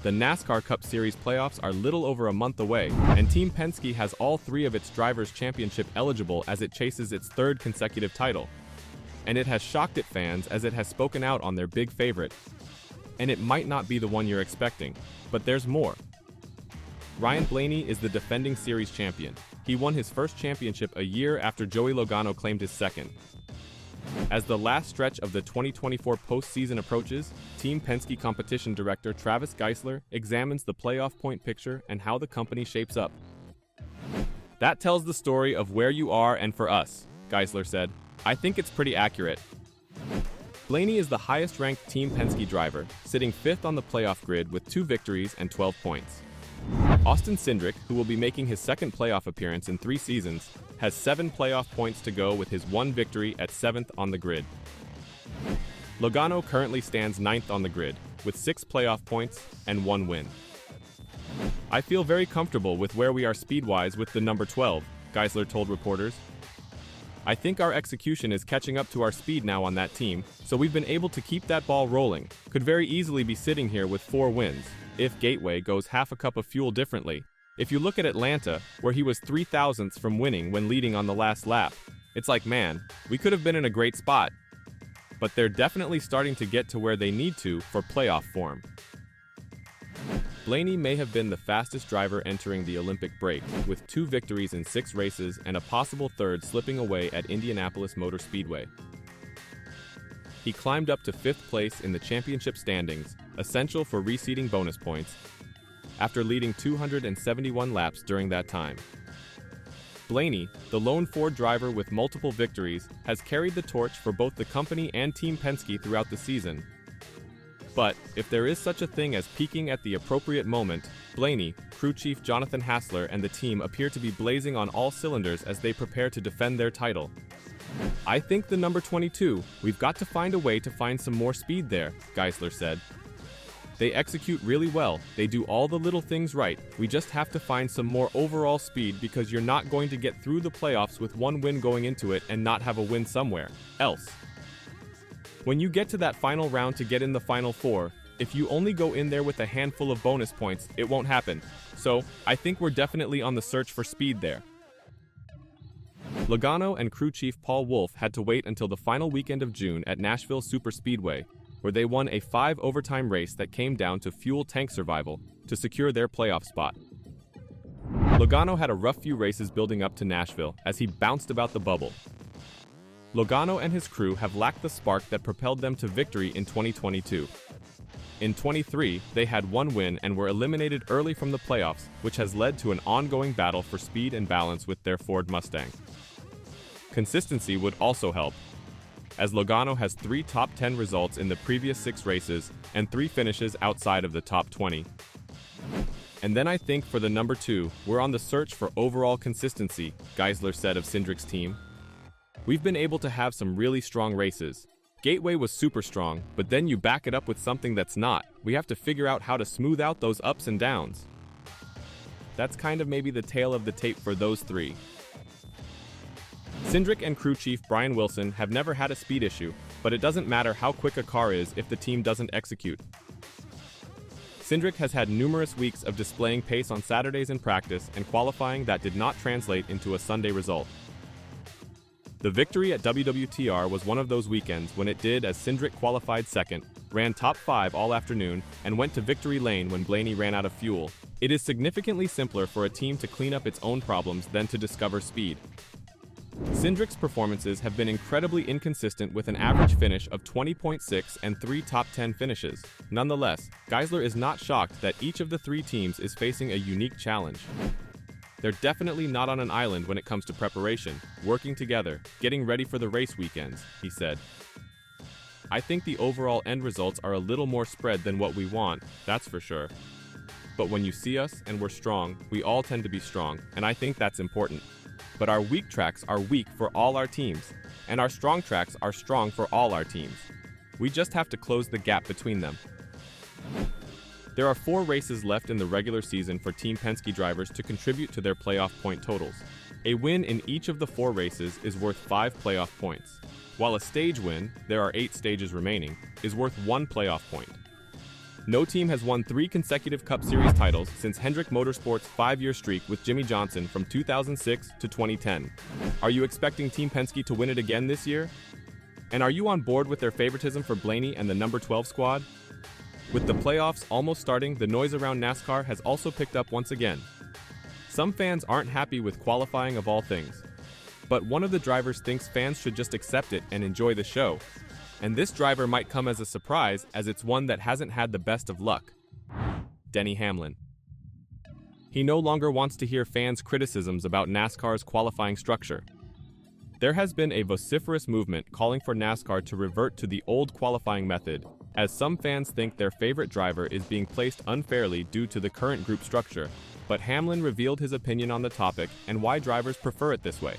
The NASCAR Cup Series playoffs are little over a month away, and Team Penske has all three of its drivers championship eligible as it chases its third consecutive title. And it has shocked its fans as it has spoken out on their big favorite. And it might not be the one you're expecting, but there's more. Ryan Blaney is the defending series champion. He won his first championship a year after Joey Logano claimed his second. As the last stretch of the 2024 postseason approaches, Team Penske competition director Travis Geisler examines the playoff point picture and how the company shapes up. "That tells the story of where you are and for us," Geisler said. "I think it's pretty accurate." Blaney is the highest-ranked Team Penske driver, sitting fifth on the playoff grid with 2 victories and 12 points. Austin Cindric, who will be making his second playoff appearance in 3 seasons, has 7 playoff points to go with his 1 victory at 7th on the grid. Logano currently stands 9th on the grid, with 6 playoff points and 1 win. "I feel very comfortable with where we are speed-wise with the number 12, Geisler told reporters. "I think our execution is catching up to our speed now on that team, so we've been able to keep that ball rolling. Could very easily be sitting here with 4 wins, if Gateway goes half a cup of fuel differently. If you look at Atlanta, where he was 3 thousandths from winning when leading on the last lap, it's like, man, we could have been in a great spot. But they're definitely starting to get to where they need to for playoff form." Blaney may have been the fastest driver entering the Olympic break, with 2 victories in 6 races and a possible third slipping away at Indianapolis Motor Speedway. He climbed up to 5th place in the championship standings, essential for reseeding bonus points, after leading 271 laps during that time. Blaney, the lone Ford driver with multiple victories, has carried the torch for both the company and Team Penske throughout the season. But, if there is such a thing as peaking at the appropriate moment, Blaney, crew chief Jonathan Hassler and the team appear to be blazing on all cylinders as they prepare to defend their title. "I think the number 22, we've got to find a way to find some more speed there," Geisler said. "They execute really well, they do all the little things right, we just have to find some more overall speed because you're not going to get through the playoffs with 1 win going into it and not have a win somewhere else. When you get to that final round to get in the Final Four, if you only go in there with a handful of bonus points, it won't happen. So, I think we're definitely on the search for speed there." Logano and crew chief Paul Wolfe had to wait until the final weekend of June at Nashville Superspeedway, where they won a 5-overtime race that came down to fuel tank survival to secure their playoff spot. Logano had a rough few races building up to Nashville as he bounced about the bubble. Logano and his crew have lacked the spark that propelled them to victory in 2022. In 23, they had 1 win and were eliminated early from the playoffs, which has led to an ongoing battle for speed and balance with their Ford Mustang. Consistency would also help, as Logano has 3 top 10 results in the previous 6 races and 3 finishes outside of the top 20. "And then I think for the number 2, we're on the search for overall consistency," Geisler said of Cindric's team. "We've been able to have some really strong races. Gateway was super strong, but then you back it up with something that's not. We have to figure out how to smooth out those ups and downs." That's kind of maybe the tale of the tape for those 3. Cindric and crew chief Brian Wilson have never had a speed issue, but it doesn't matter how quick a car is if the team doesn't execute. Cindric has had numerous weeks of displaying pace on Saturdays in practice and qualifying that did not translate into a Sunday result. The victory at WWTR was one of those weekends when it did, as Cindric qualified second, ran top 5 all afternoon, and went to victory lane when Blaney ran out of fuel. It is significantly simpler for a team to clean up its own problems than to discover speed. Cindric's performances have been incredibly inconsistent with an average finish of 20.6 and 3 top 10 finishes. Nonetheless, Geisler is not shocked that each of the 3 teams is facing a unique challenge. They're definitely not on an island when it comes to preparation, working together, getting ready for the race weekends, he said. "I think the overall end results are a little more spread than what we want, that's for sure. But when you see us and we're strong, we all tend to be strong, and I think that's important. But our weak tracks are weak for all our teams, and our strong tracks are strong for all our teams. We just have to close the gap between them." There are 4 races left in the regular season for Team Penske drivers to contribute to their playoff point totals. A win in each of the 4 races is worth 5 playoff points, while a stage win, there are 8 stages remaining, is worth 1 playoff point. No team has won 3 consecutive Cup Series titles since Hendrick Motorsport's 5-year streak with Jimmy Johnson from 2006 to 2010. Are you expecting Team Penske to win it again this year? And are you on board with their favoritism for Blaney and the number 12 squad? With the playoffs almost starting, the noise around NASCAR has also picked up once again. Some fans aren't happy with qualifying of all things. But one of the drivers thinks fans should just accept it and enjoy the show. And this driver might come as a surprise, as it's one that hasn't had the best of luck. Denny Hamlin. He no longer wants to hear fans' criticisms about NASCAR's qualifying structure. There has been a vociferous movement calling for NASCAR to revert to the old qualifying method, as some fans think their favorite driver is being placed unfairly due to the current group structure. But Hamlin revealed his opinion on the topic and why drivers prefer it this way.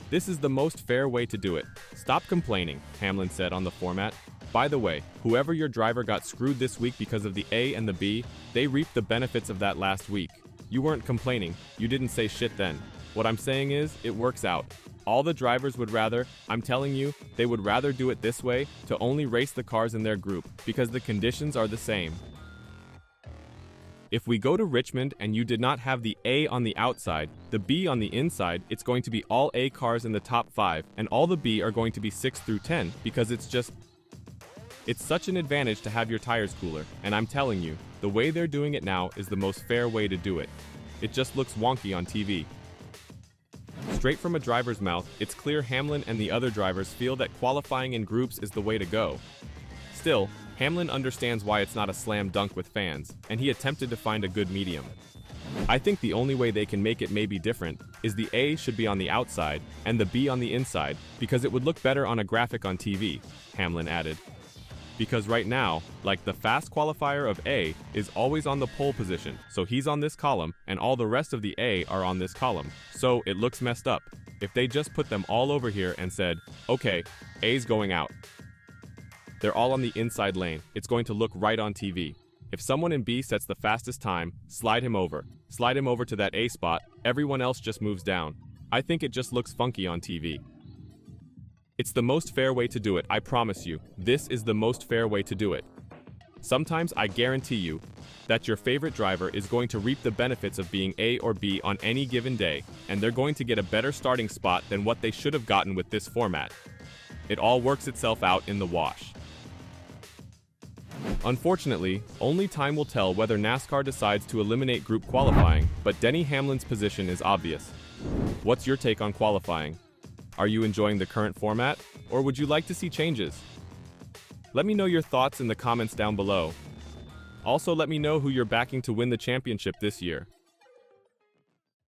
"This is the most fair way to do it. Stop complaining," Hamlin said on the format. "By the way, whoever your driver got screwed this week because of the A and the B, they reaped the benefits of that last week. You weren't complaining, you didn't say shit then. What I'm saying is, it works out. All the drivers would rather, I'm telling you, they would rather do it this way, to only race the cars in their group, because the conditions are the same. If we go to Richmond and you did not have the A on the outside, the B on the inside, it's going to be all A cars in the top 5, and all the B are going to be 6 through 10, because it's such an advantage to have your tires cooler, and I'm telling you, the way they're doing it now is the most fair way to do it. It just looks wonky on TV." Straight from a driver's mouth, it's clear Hamlin and the other drivers feel that qualifying in groups is the way to go. Still, Hamlin understands why it's not a slam dunk with fans, and he attempted to find a good medium. "I think the only way they can make it maybe different is the A should be on the outside and the B on the inside, because it would look better on a graphic on TV," Hamlin added. "Because right now, like the fast qualifier of A is always on the pole position, so he's on this column and all the rest of the A are on this column, so it looks messed up. If they just put them all over here and said, okay, A's going out. They're all on the inside lane, it's going to look right on TV. If someone in B sets the fastest time, slide him over to that A spot, everyone else just moves down. I think it just looks funky on TV. It's the most fair way to do it, I promise you. This is the most fair way to do it. Sometimes I guarantee you that your favorite driver is going to reap the benefits of being A or B on any given day, and they're going to get a better starting spot than what they should have gotten with this format. It all works itself out in the wash." Unfortunately, only time will tell whether NASCAR decides to eliminate group qualifying, but Denny Hamlin's position is obvious. What's your take on qualifying? Are you enjoying the current format, or would you like to see changes? Let me know your thoughts in the comments down below. Also, let me know who you're backing to win the championship this year.